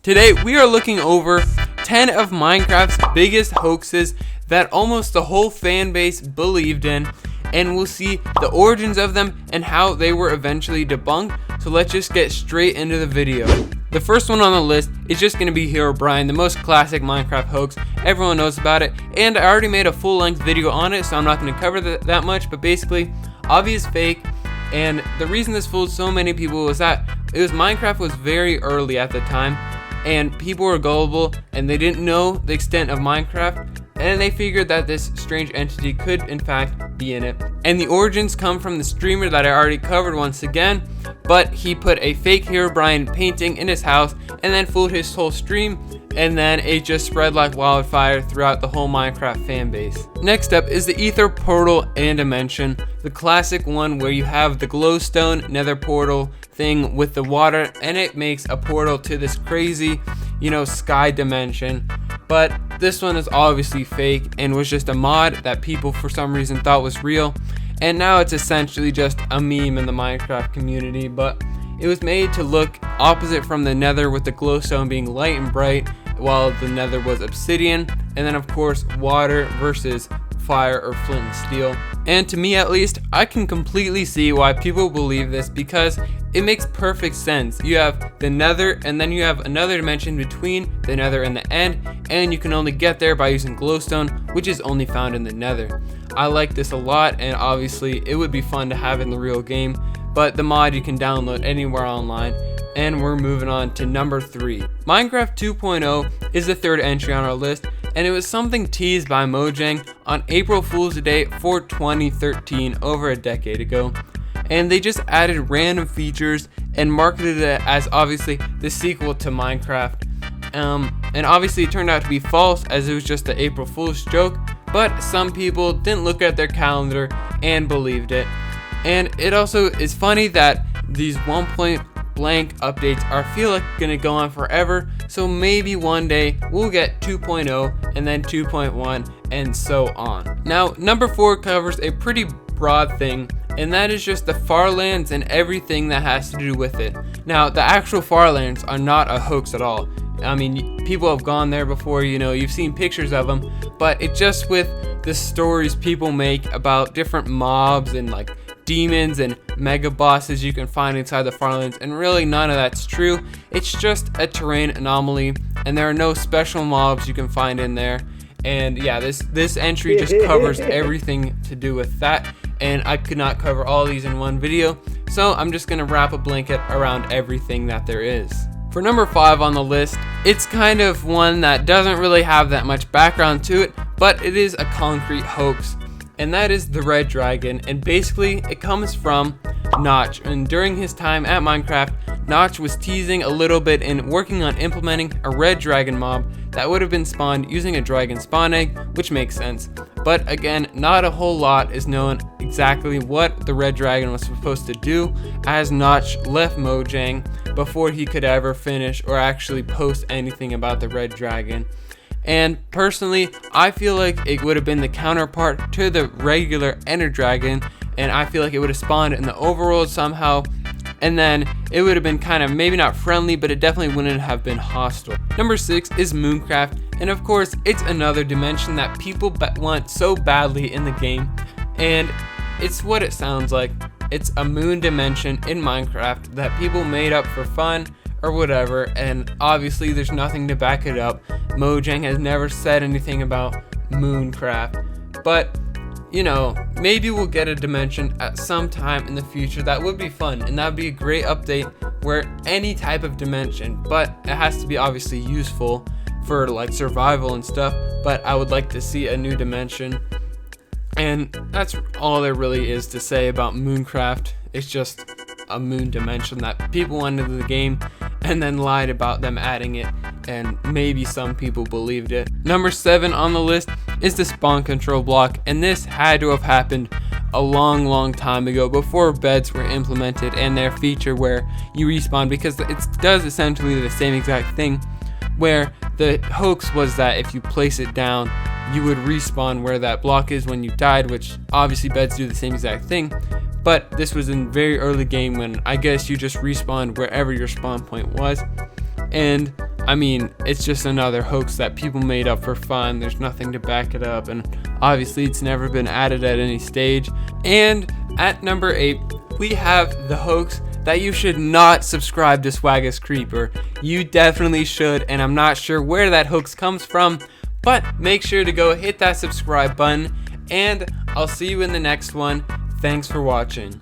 Today we are looking over 10 of Minecraft's biggest hoaxes that almost the whole fan base believed in, and we'll see the origins of them and how they were eventually debunked. So let's just get straight into the video. The first one on the list is just going to be Herobrine, the most classic Minecraft hoax. Everyone knows about it, and I already made a full-length video on it, so I'm not going to cover that much, but basically, obvious fake. And the reason this fooled so many people was that Minecraft was very early at the time, and people were gullible and they didn't know the extent of Minecraft, and they figured that this strange entity could in fact be in it. And the origins come from the streamer that I already covered once again, but he put a fake Herobrine painting in his house and then fooled his whole stream, and then it just spread like wildfire throughout the whole Minecraft fan base. Next up is the Aether portal and dimension, the classic one where you have the glowstone nether portal thing with the water, and it makes a portal to this crazy, sky dimension. But this one is obviously fake and was just a mod that people for some reason thought was real, and now it's essentially just a meme in the Minecraft community. But it was made to look opposite from the nether, with the glowstone being light and bright while the nether was obsidian, and then of course water versus fire or flint and steel. And to me at least, I can completely see why people believe this, because it makes perfect sense. You have the nether, and then you have another dimension between the nether and the end, and you can only get there by using glowstone, which is only found in the nether. I like this a lot, and obviously it would be fun to have in the real game, but the mod you can download anywhere online. And we're moving on to number 3. Minecraft 2.0 is the third entry on our list, and it was something teased by Mojang on April Fool's Day for 2013, over a decade ago. And they just added random features and marketed it as obviously the sequel to Minecraft. And obviously it turned out to be false, as it was just the April Fool's joke, but some people didn't look at their calendar and believed it. And it also is funny that these 1.0 blank updates feel like gonna go on forever, so maybe one day we'll get 2.0 and then 2.1 and so on. Now number 4 covers a pretty broad thing, and that is just the Farlands and everything that has to do with it. Now the actual Farlands are not a hoax at all. I mean, people have gone there before, you've seen pictures of them, but it's just with the stories people make about different mobs and like demons and mega bosses you can find inside the Farlands, and really none of that's true. It's just a terrain anomaly, and there are no special mobs you can find in there. And yeah, this entry just covers everything to do with that, and I could not cover all these in one video, so I'm just gonna wrap a blanket around everything that there is. For number 5 on the list, it's kind of one that doesn't really have that much background to it, but it is a concrete hoax, and that is the red dragon. And basically it comes from Notch, and during his time at Minecraft, Notch was teasing a little bit and working on implementing a red dragon mob that would have been spawned using a dragon spawn egg, which makes sense. But again, not a whole lot is known exactly what the red dragon was supposed to do, as Notch left Mojang before he could ever finish or actually post anything about the red dragon. And personally, I feel like it would have been the counterpart to the regular ender dragon, and I feel like it would have spawned in the overworld somehow, and then it would have been kind of maybe not friendly, but it definitely wouldn't have been hostile. Number 6 is Mooncraft, and of course it's another dimension that people want so badly in the game, and it's what it sounds like. It's a moon dimension in Minecraft that people made up for fun or whatever, and obviously there's nothing to back it up. Mojang has never said anything about Mooncraft, but maybe we'll get a dimension at some time in the future that would be fun, and that would be a great update where any type of dimension, but it has to be obviously useful for like survival and stuff. But I would like to see a new dimension, and that's all there really is to say about Mooncraft. It's just a moon dimension that people wanted in the game and then lied about them adding it, and maybe some people believed it. Number 7 on the list is the spawn control block, and this had to have happened a long time ago, before beds were implemented and their feature where you respawn, because it does essentially the same exact thing, where the hoax was that if you place it down you would respawn where that block is when you died, which obviously beds do the same exact thing. But this was in very early game when I guess you just respawned wherever your spawn point was. And I mean, it's just another hoax that people made up for fun. There's nothing to back it up, and obviously it's never been added at any stage. And at number 8, we have the hoax that you should not subscribe to Swaggus Creeper. You definitely should, and I'm not sure where that hoax comes from, but make sure to go hit that subscribe button, and I'll see you in the next one. Thanks for watching.